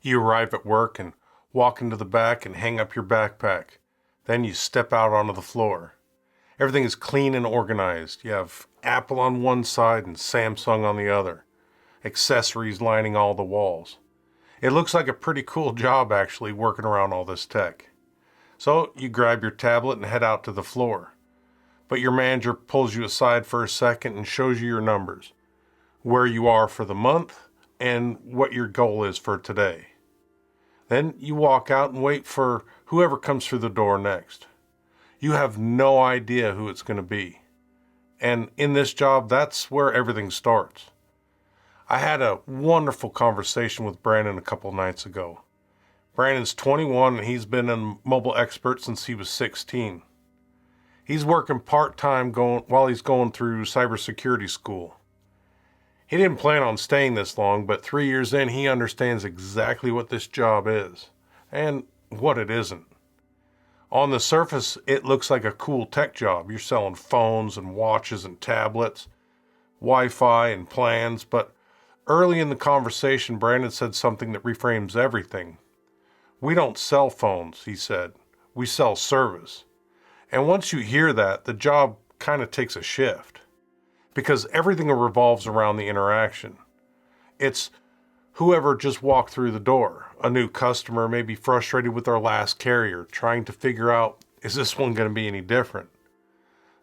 You arrive at work and walk into the back and hang up your backpack. Then you step out onto the floor. Everything is clean and organized. You have Apple on one side and Samsung on the other. Accessories lining all the walls. It looks like a pretty cool job actually, working around all this tech. So you grab your tablet and head out to the floor. But your manager pulls you aside for a second and shows you your numbers, where you are for the month, and what your goal is for today. Then you walk out and wait for whoever comes through the door next. You have no idea who it's going to be. And in this job, that's where everything starts. I had a wonderful conversation with Brandon a couple nights ago. Brandon's 21 and he's been a mobile expert since he was 16. He's working part-time while he's going through cybersecurity school. He didn't plan on staying this long, but 3 years in, he understands exactly what this job is and what it isn't. On the surface, it looks like a cool tech job. You're selling phones and watches and tablets, Wi-Fi and plans, but early in the conversation, Brandon said something that reframes everything. We don't sell phones, he said. We sell service. And once you hear that, the job kind of takes a shift because everything revolves around the interaction. It's whoever just walked through the door. A new customer may be frustrated with their last carrier, trying to figure out, is this one going to be any different?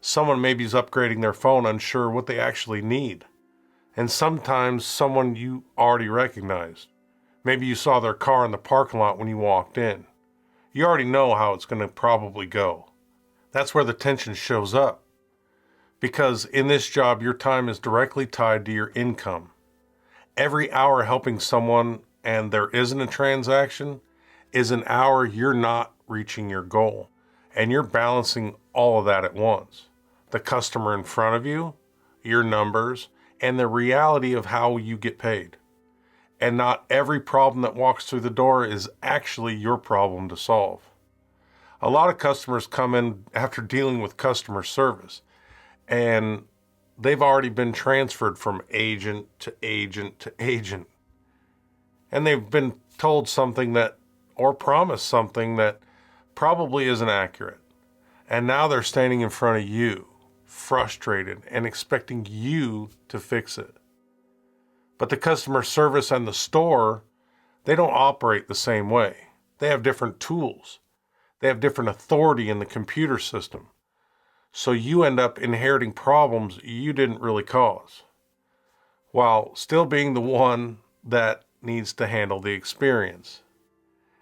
Someone maybe is upgrading their phone, unsure what they actually need. And sometimes someone you already recognized. Maybe you saw their car in the parking lot when you walked in. You already know how it's going to probably go. That's where the tension shows up. Because in this job, your time is directly tied to your income. Every hour helping someone and there isn't a transaction is an hour you're not reaching your goal. And you're balancing all of that at once. The customer in front of you, your numbers, and the reality of how you get paid. And not every problem that walks through the door is actually your problem to solve. A lot of customers come in after dealing with customer service, and they've already been transferred from agent to agent to agent. And they've been told something or promised something that probably isn't accurate. And now they're standing in front of you, frustrated and expecting you to fix it. But the customer service and the store, they don't operate the same way. They have different tools. They have different authority in the computer system. So you end up inheriting problems you didn't really cause, while still being the one that needs to handle the experience.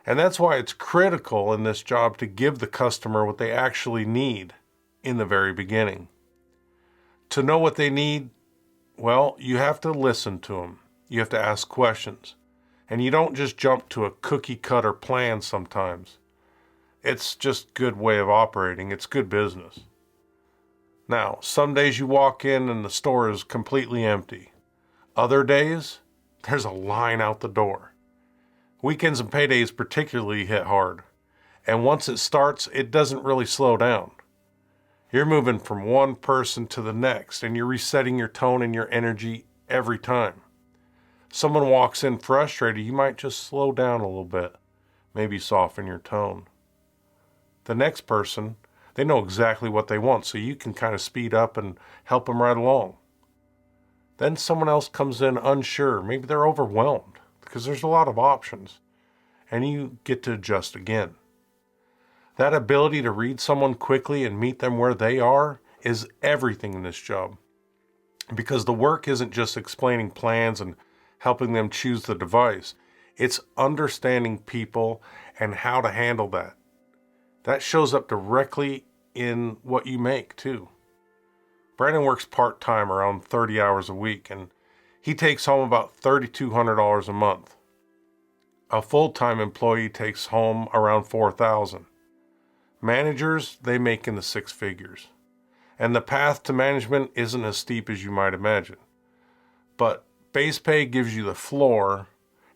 And that's why it's critical in this job to give the customer what they actually need in the very beginning. To know what they need, well, you have to listen to them. You have to ask questions. And you don't just jump to a cookie-cutter plan sometimes. It's just a good way of operating. It's good business. Now, some days you walk in and the store is completely empty. Other days, there's a line out the door. Weekends and paydays particularly hit hard. And once it starts, it doesn't really slow down. You're moving from one person to the next, and you're resetting your tone and your energy every time. Someone walks in frustrated, you might just slow down a little bit, maybe soften your tone. The next person, they know exactly what they want, so you can kind of speed up and help them right along. Then someone else comes in unsure, maybe they're overwhelmed because there's a lot of options, and you get to adjust again. That ability to read someone quickly and meet them where they are is everything in this job. Because the work isn't just explaining plans and helping them choose the device. It's understanding people and how to handle that. That shows up directly in what you make too. Brandon works part-time around 30 hours a week, and he takes home about $3,200 a month. A full-time employee takes home around $4,000. Managers, they make in the six figures. And the path to management isn't as steep as you might imagine. But base pay gives you the floor,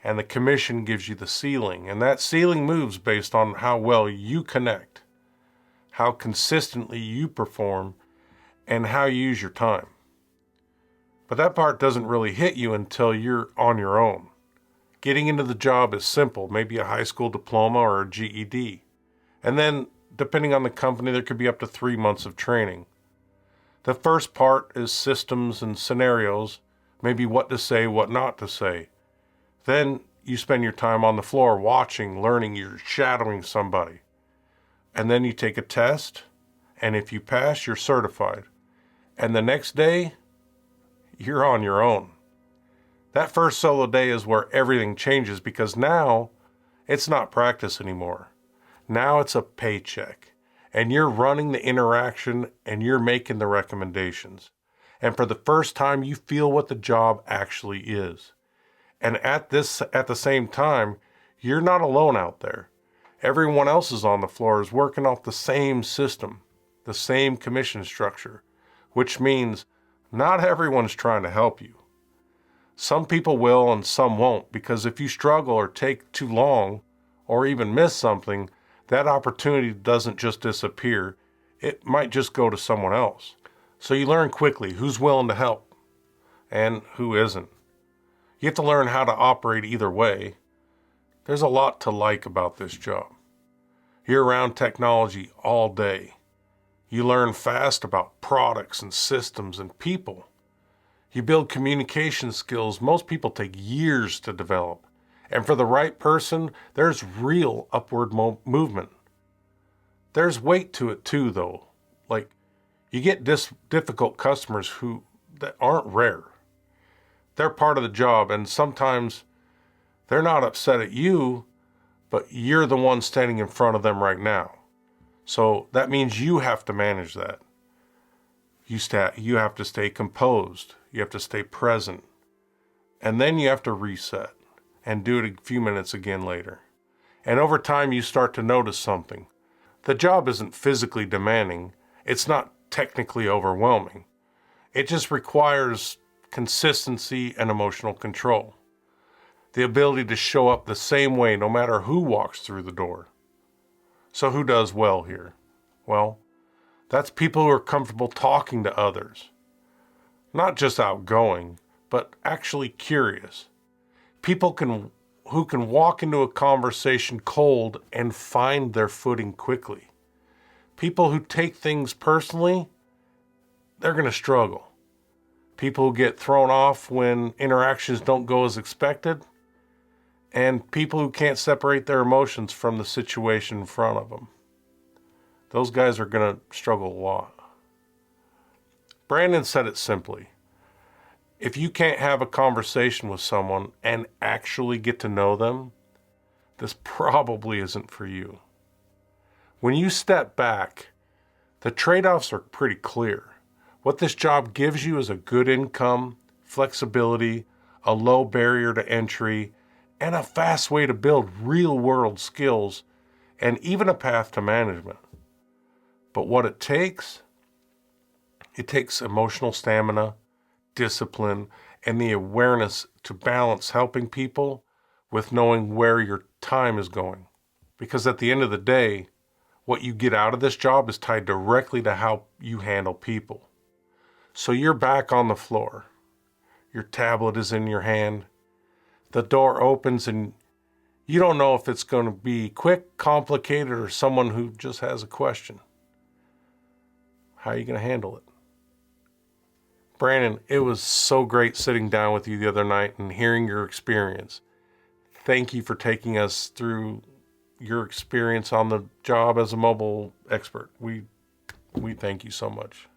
and the commission gives you the ceiling. And that ceiling moves based on how well you connect, how consistently you perform, and how you use your time. But that part doesn't really hit you until you're on your own. Getting into the job is simple, maybe a high school diploma or a GED. And then, depending on the company, there could be up to 3 months of training. The first part is systems and scenarios, maybe what to say, what not to say. Then you spend your time on the floor watching, learning, you're shadowing somebody. And then you take a test, and if you pass, you're certified. And the next day, you're on your own. That first solo day is where everything changes because now it's not practice anymore. Now it's a paycheck. And you're running the interaction and you're making the recommendations. And for the first time, you feel what the job actually is. And at the same time, you're not alone out there. Everyone else is on the floor is working off the same system, the same commission structure, which means not everyone's trying to help you. Some people will and some won't, because if you struggle or take too long or even miss something, that opportunity doesn't just disappear. It might just go to someone else. So you learn quickly who's willing to help and who isn't. You have to learn how to operate either way. There's a lot to like about this job. You're around technology all day. You learn fast about products and systems and people. You build communication skills most people take years to develop. And for the right person, there's real upward movement. There's weight to it too, though. Like, you get difficult customers that aren't rare. They're part of the job, and sometimes they're not upset at you, but you're the one standing in front of them right now. So that means you have to manage that. You have to stay composed. You have to stay present. And then you have to reset and do it a few minutes again later. And over time, you start to notice something. The job isn't physically demanding. It's not technically overwhelming. It just requires consistency and emotional control. The ability to show up the same way no matter who walks through the door. So who does well here? Well, that's people who are comfortable talking to others. Not just outgoing, but actually curious. People who can walk into a conversation cold and find their footing quickly. People who take things personally, they're going to struggle. People who get thrown off when interactions don't go as expected, and people who can't separate their emotions from the situation in front of them. Those guys are going to struggle a lot. Brandon said it simply. If you can't have a conversation with someone and actually get to know them, this probably isn't for you. When you step back, the trade-offs are pretty clear. What this job gives you is a good income, flexibility, a low barrier to entry, and a fast way to build real-world skills, and even a path to management. But what it takes emotional stamina, discipline, and the awareness to balance helping people with knowing where your time is going. Because at the end of the day, what you get out of this job is tied directly to how you handle people. So you're back on the floor. Your tablet is in your hand. The door opens and you don't know if it's going to be quick, complicated, or someone who just has a question. How are you going to handle it? Brandon, it was so great sitting down with you the other night and hearing your experience. Thank you for taking us through your experience on the job as a mobile expert. We thank you so much.